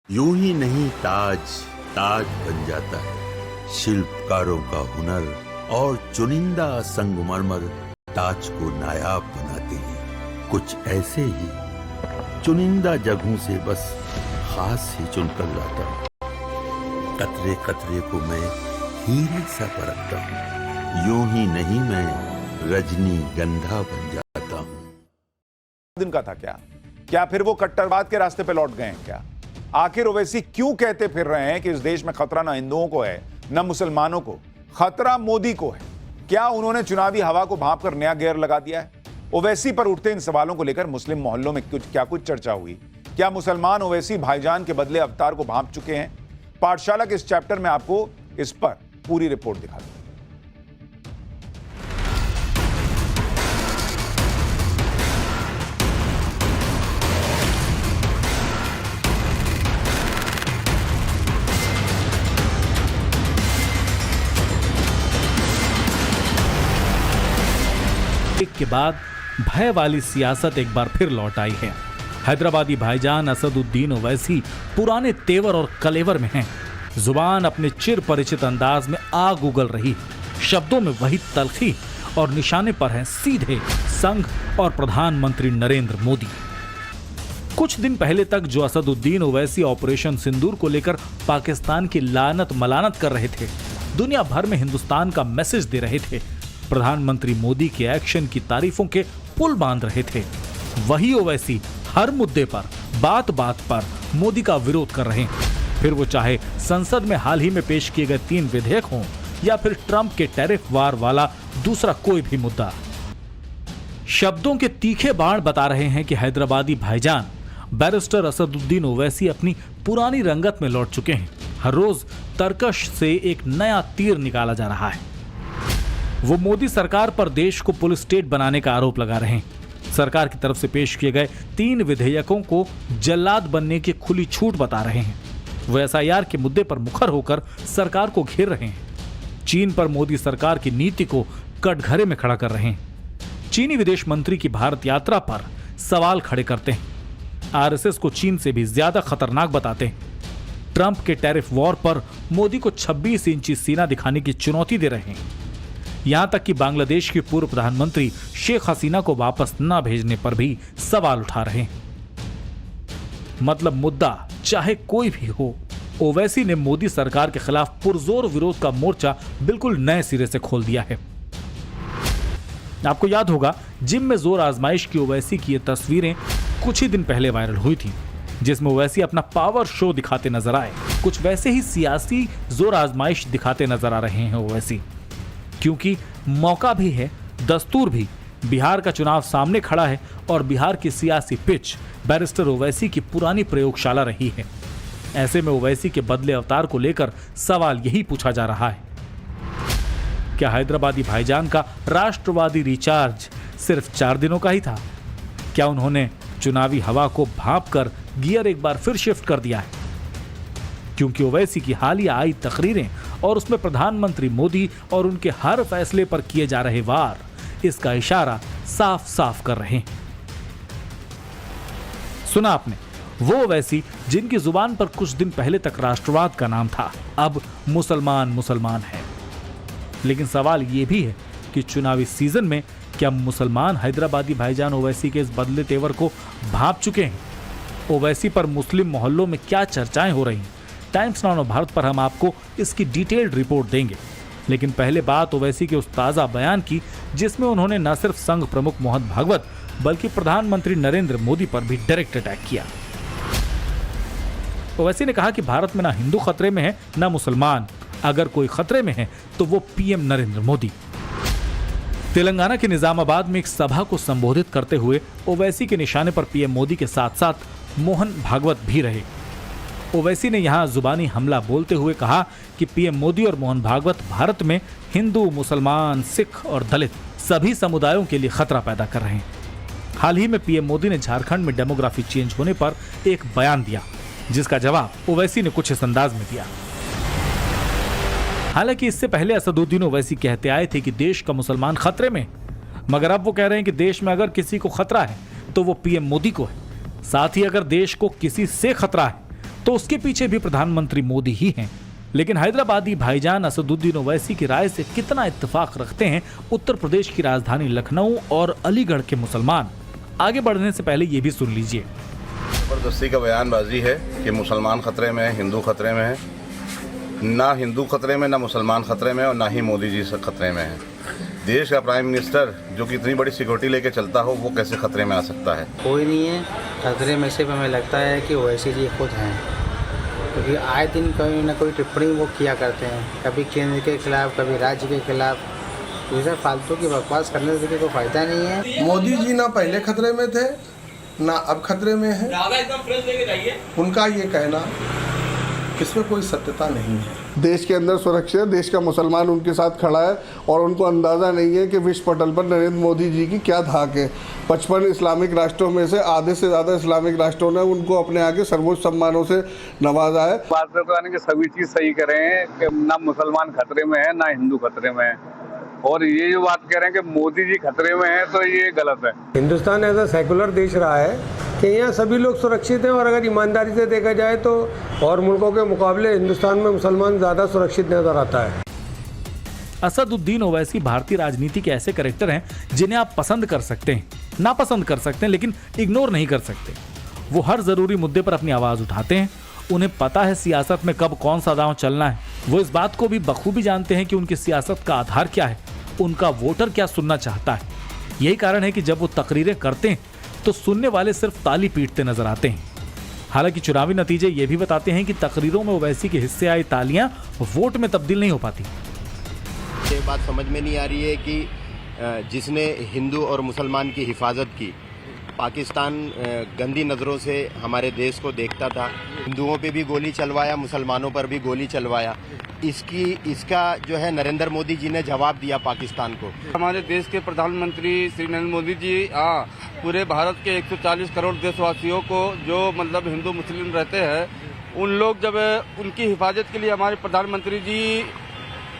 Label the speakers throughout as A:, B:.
A: यूं ही नहीं ताज ताज बन जाता है। शिल्पकारों का हुनर और चुनिंदा संगमरमर ताज को नायाब बनाते हैं। कुछ ऐसे ही चुनिंदा जगहों से बस खास ही चुनकर लाता हूँ। कतरे कतरे को मैं हीरे सा परखता हूँ। यूं ही नहीं मैं रजनी गंधा बन जाता हूँ।
B: दिन का था क्या फिर वो कट्टरवाद के रास्ते पे लौट गए हैं क्या? आखिर ओवैसी क्यों कहते फिर रहे हैं कि इस देश में खतरा न हिंदुओं को है न मुसलमानों को, खतरा मोदी को है? क्या उन्होंने चुनावी हवा को भांप कर नया गियर लगा दिया है? ओवैसी पर उठते इन सवालों को लेकर मुस्लिम मोहल्लों में कुछ चर्चा हुई। क्या मुसलमान ओवैसी भाईजान के बदले अवतार को भांप चुके हैं? पाठशाला के इस चैप्टर में आपको इस पर पूरी रिपोर्ट दिखा दूं।
C: के बाद भय वाली सियासत एक बार फिर लौट आई है। हैदराबादी भाईजान असदुद्दीन ओवैसी पुराने तेवर और कलेवर में हैं। जुबान अपने चिर परिचित अंदाज में आग उगल रही, शब्दों में वही तलखी और निशाने पर हैं सीधे संघ और प्रधानमंत्री नरेंद्र मोदी। कुछ दिन पहले तक जो असदुद्दीन ओवैसी ऑपरेशन सिंदूर को लेकर पाकिस्तान की लानत मलानत कर रहे थे, दुनिया भर में हिंदुस्तान का मैसेज दे रहे थे, प्रधानमंत्री मोदी के एक्शन की तारीफों के पुल बांध रहे थे, वही ओवैसी हर मुद्दे पर बात बात पर मोदी का विरोध कर रहे हैं। फिर वो चाहे संसद में हाल ही में पेश किए गए 3 विधेयक हों या फिर ट्रंप के टैरिफ वार वाला दूसरा कोई भी मुद्दा। शब्दों के तीखे बाण बता रहे हैं कि हैदराबादी भाईजान बैरिस्टर असदुद्दीन ओवैसी अपनी पुरानी रंगत में लौट चुके हैं। हर रोज तरकश से एक नया तीर निकाला जा रहा है। वो मोदी सरकार पर देश को पुलिस स्टेट बनाने का आरोप लगा रहे हैं। सरकार की तरफ से पेश किए गए 3 विधेयकों को जल्लाद बनने की खुली छूट बता रहे हैं। वो एसआईआर के मुद्दे पर मुखर होकर सरकार को घेर रहे हैं। चीन पर मोदी सरकार की नीति को कटघरे में खड़ा कर रहे हैं। चीनी विदेश मंत्री की भारत यात्रा पर सवाल खड़े करते हैं। आरएसएस को चीन से भी ज्यादा खतरनाक बताते हैं। ट्रंप के टैरिफ वॉर पर मोदी को 26 इंची सीना दिखाने की चुनौती दे रहे हैं। यहां तक कि बांग्लादेश की पूर्व प्रधानमंत्री शेख हसीना को वापस न भेजने पर भी सवाल उठा रहे हैं। मतलब मुद्दा चाहे कोई भी हो, ओवैसी ने मोदी सरकार के खिलाफ पुरजोर विरोध का मोर्चा बिल्कुल नए सिरे से खोल दिया है। आपको याद होगा, जिम में जोर आजमाइश की ओवैसी की ये तस्वीरें कुछ ही दिन पहले वायरल हुई थी, जिसमें ओवैसी अपना पावर शो दिखाते नजर आए। कुछ वैसे ही सियासी जोर आजमाइश दिखाते नजर आ रहे हैं ओवैसी, क्योंकि मौका भी है, दस्तूर भी। बिहार का चुनाव सामने खड़ा है और बिहार की सियासी पिच बैरिस्टर ओवैसी की पुरानी प्रयोगशाला रही है। ऐसे में ओवैसी के बदले अवतार को लेकर सवाल यही पूछा जा रहा है, क्या हैदराबादी भाईजान का राष्ट्रवादी रिचार्ज सिर्फ 4 दिनों का ही था? क्या उन्होंने चुनावी हवा को भांप कर गियर एक बार फिर शिफ्ट कर दिया है? क्योंकि ओवैसी की हालिया आई तकरीरें और उसमें प्रधानमंत्री मोदी और उनके हर फैसले पर किए जा रहे वार इसका इशारा साफ साफ कर रहे हैं। सुना आपने, वो ओवैसी जिनकी जुबान पर कुछ दिन पहले तक राष्ट्रवाद का नाम था, अब मुसलमान मुसलमान है। लेकिन सवाल यह भी है कि चुनावी सीजन में क्या मुसलमान हैदराबादी भाईजान ओवैसी के इस बदले तेवर को भांप चुके हैं? ओवैसी पर मुस्लिम मोहल्लों में क्या चर्चाएं हो रही हैं? टाइम्स नाउ भारत पर हम आपको इसकी डिटेल्ड रिपोर्ट देंगे। लेकिन पहले बात ओवैसी के उस ताजा बयान की, जिसमें उन्होंने न सिर्फ संघ प्रमुख मोहन भागवत बल्कि प्रधानमंत्री नरेंद्र मोदी पर भी डायरेक्ट अटैक किया। ओवैसी ने कहा कि भारत में ना हिंदू खतरे में है ना मुसलमान, अगर कोई खतरे में है तो वो पीएम नरेंद्र मोदी। तेलंगाना के निजामाबाद में एक सभा को संबोधित करते हुए ओवैसी के निशाने पर पीएम मोदी के साथ साथ मोहन भागवत भी रहे। ओवैसी ने यहां जुबानी हमला बोलते हुए कहा कि पीएम मोदी और मोहन भागवत भारत में हिंदू, मुसलमान, सिख और दलित सभी समुदायों के लिए खतरा पैदा कर रहे हैं। हाल ही में पीएम मोदी ने झारखंड में डेमोग्राफी चेंज होने पर एक बयान दिया, जिसका जवाब ओवैसी ने कुछ इस अंदाज में दिया। हालांकि इससे पहले असदुद्दीन ओवैसी कहते आए थे कि देश का मुसलमान खतरे में, मगर अब वो कह रहे हैं कि देश में अगर किसी को खतरा है तो वो पीएम मोदी को है। साथ ही अगर देश को किसी से खतरा है तो उसके पीछे भी प्रधानमंत्री मोदी ही हैं। लेकिन हैदराबादी भाईजान असदुद्दीन ओवैसी की राय से कितना इत्तेफाक रखते हैं उत्तर प्रदेश की राजधानी लखनऊ और अलीगढ़ के मुसलमान? आगे बढ़ने से पहले ये भी सुन लीजिए।
D: जबरदस्ती का बयानबाजी है कि मुसलमान खतरे में है, हिंदू खतरे में है। ना हिंदू खतरे में, ना मुसलमान खतरे में, और ना ही मोदी जी खतरे में है। देश का प्राइम मिनिस्टर जो कि इतनी बड़ी सिक्योरिटी लेके चलता हो, वो कैसे खतरे में आ सकता है?
E: कोई नहीं है खतरे में। सिर्फ हमें लगता है कि ओवैसी जी खुद हैं, क्योंकि आए दिन कोई ना कोई टिप्पणी वो किया करते हैं, कभी केंद्र के खिलाफ, कभी राज्य के खिलाफ। तो इसे फालतू की बकवास करने से कोई फायदा नहीं है।
F: मोदी जी ना पहले खतरे में थे, ना अब खतरे में है। उनका ये कहना इसमें कोई सत्यता नहीं है।
G: देश के अंदर सुरक्षित है, देश का मुसलमान उनके साथ खड़ा है और उनको अंदाज़ा नहीं है कि विश्व पटल पर नरेंद्र मोदी जी की क्या धाक है। 55 इस्लामिक राष्ट्रों में से आधे से ज़्यादा इस्लामिक राष्ट्रों ने उनको अपने आगे सर्वोच्च सम्मानों से नवाजा है।
H: बात करने के सभी चीज़ सही करें कि ना मुसलमान खतरे में है, ना हिंदू खतरे में है, और ये जो बात कह रहे हैं कि मोदी जी खतरे में है, तो ये गलत है।
I: हिंदुस्तान ऐसा सेकुलर देश रहा है कि यहाँ सभी लोग सुरक्षित हैं, और अगर ईमानदारी से देखा जाए तो और मुल्कों के मुकाबले हिंदुस्तान में मुसलमान ज़्यादा सुरक्षित नजर आता है।
C: असदुद्दीन ओवैसी भारतीय राजनीति के ऐसे कैरेक्टर हैं जिन्हें आप पसंद कर सकते हैं, नापसंद कर सकते हैं, लेकिन इग्नोर नहीं कर सकते। वो हर जरूरी मुद्दे पर अपनी आवाज उठाते हैं। उन्हें पता है सियासत में कब कौन सा दांव चलना है। वो इस बात को भी बखूबी जानते हैं कि उनकी सियासत का आधार क्या है, उनका वोटर क्या सुनना चाहता है। यही कारण है कि जब वो तकरीरें करते हैं तो सुनने वाले सिर्फ ताली पीटते नजर आते हैं। हालांकि चुनावी नतीजे ये भी बताते हैं कि तकरीरों में ओवैसी के हिस्से आई तालियां वोट में तब्दील नहीं हो पाती।
J: ये बात समझ में नहीं आ रही है कि जिसने हिंदू और मुसलमान की हिफाजत की, पाकिस्तान गंदी नज़रों से हमारे देश को देखता था, हिंदुओं पे भी गोली चलवाया, मुसलमानों पर भी गोली चलवाया, इसका जो है नरेंद्र मोदी जी ने जवाब दिया पाकिस्तान को।
H: हमारे देश के प्रधानमंत्री श्री नरेंद्र मोदी जी पूरे भारत के 140 करोड़ देशवासियों को, जो मतलब हिंदू मुस्लिम रहते हैं, उन लोग जब उनकी हिफाजत के लिए हमारे प्रधानमंत्री जी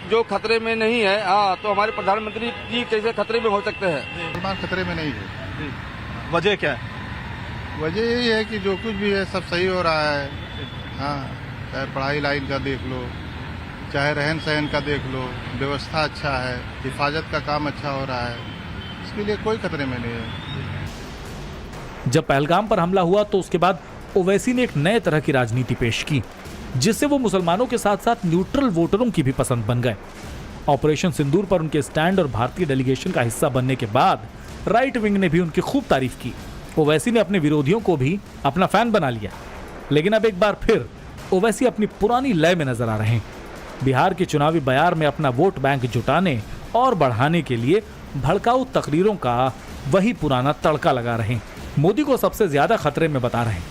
H: जो खतरे में नहीं है, तो हमारे प्रधानमंत्री जी कैसे खतरे में हो सकते हैं?
K: मुसलमान खतरे में नहीं है।
H: वजह क्या है?
K: वजह यही है कि जो कुछ भी है सब सही हो रहा है। हाँ, चाहे पढ़ाई लाइन का देख लो, चाहे रहन सहन का देख लो, व्यवस्था अच्छा है, हिफाजत का काम अच्छा हो रहा है, इसके लिए कोई खतरे में नहीं है।
C: जब पहलगाम पर हमला हुआ तो उसके बाद ओवैसी ने एक नए तरह की राजनीति पेश की, जिससे वो मुसलमानों के साथ साथ न्यूट्रल वोटरों की भी पसंद बन गए। ऑपरेशन सिंदूर पर उनके स्टैंड और भारतीय डेलीगेशन का हिस्सा बनने के बाद राइट विंग ने भी उनकी खूब तारीफ की। ओवैसी ने अपने विरोधियों को भी अपना फैन बना लिया। लेकिन अब एक बार फिर ओवैसी अपनी पुरानी लय में नजर आ रहे हैं। बिहार के चुनावी बयार में अपना वोट बैंक जुटाने और बढ़ाने के लिए भड़काऊ तकरीरों का वही पुराना तड़का लगा रहे हैं। मोदी को सबसे ज्यादा खतरे में बता रहे हैं,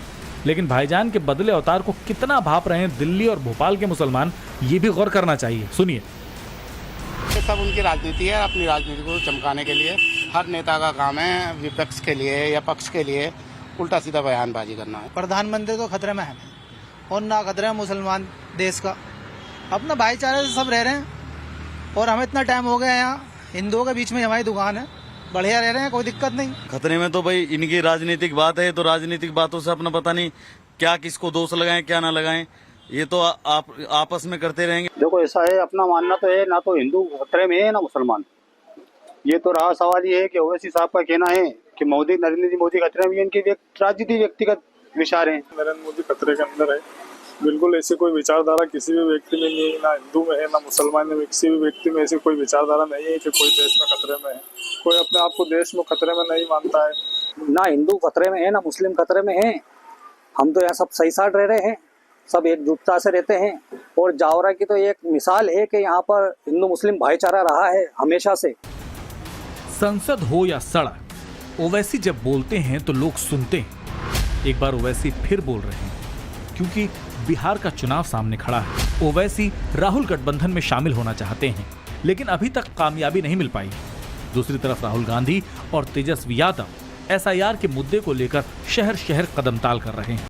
C: लेकिन भाईजान के बदले अवतार को कितना भाप रहे हैं दिल्ली और भोपाल के मुसलमान, ये भी गौर करना चाहिए। सुनिए।
L: सब उनकी राजनीति है, अपनी राजनीति को चमकाने के लिए हर नेता का काम है विपक्ष के लिए या पक्ष के लिए उल्टा सीधा बयानबाजी करना है।
E: प्रधानमंत्री तो खतरे में है और ना खतरे में मुसलमान देश का। अपना भाईचारे से सब रह रहे हैं, और हमें इतना टाइम हो गया यहाँ, हिंदुओं के बीच में हमारी दुकान है, बढ़िया रह रहे हैं, कोई दिक्कत नहीं।
M: खतरे में तो भाई इनकी राजनीतिक बात है, तो राजनीतिक बातों से अपना पता नहीं क्या किसको दोष लगाएं क्या ना लगाएं, ये तो आप आपस में करते रहेंगे।
L: देखो ऐसा है, अपना मानना तो है, ना तो हिंदू खतरे में है ना मुसलमान। ये तो रहा सवाल ये है कि ओवैसी साहब का कहना है कि नरेंद्र मोदी खतरे में, इनकी राजनीति व्यक्तिगत विचार है।
N: नरेंद्र मोदी खतरे के अंदर है, बिल्कुल ऐसी कोई विचारधारा किसी भी व्यक्ति में नहीं है, ना हिंदू में है ना मुसलमान में, किसी भी व्यक्ति में ऐसी कोई विचारधारा नहीं है कि कोई देश में खतरे में है। कोई अपने आप को देश में खतरे में नहीं मानता है।
E: ना हिंदू खतरे में है ना मुस्लिम खतरे में है। हम तो यहाँ सब सही साथ रह रहे हैं, सब एकजुटता से रहते हैं, और जावरा की तो एक मिसाल है कि यहाँ पर हिंदू मुस्लिम भाईचारा रहा है हमेशा से।
C: संसद हो या सड़क, ओवैसी जब बोलते हैं तो लोग सुनते हैं। एक बार ओवैसी फिर बोल रहे हैं, क्योंकि बिहार का चुनाव सामने खड़ा है। ओवैसी राहुल गठबंधन में शामिल होना चाहते हैं, लेकिन अभी तक कामयाबी नहीं मिल पाई। दूसरी तरफ राहुल गांधी और तेजस्वी यादव SIR के मुद्दे को लेकर शहर शहर कदमताल कर रहे हैं।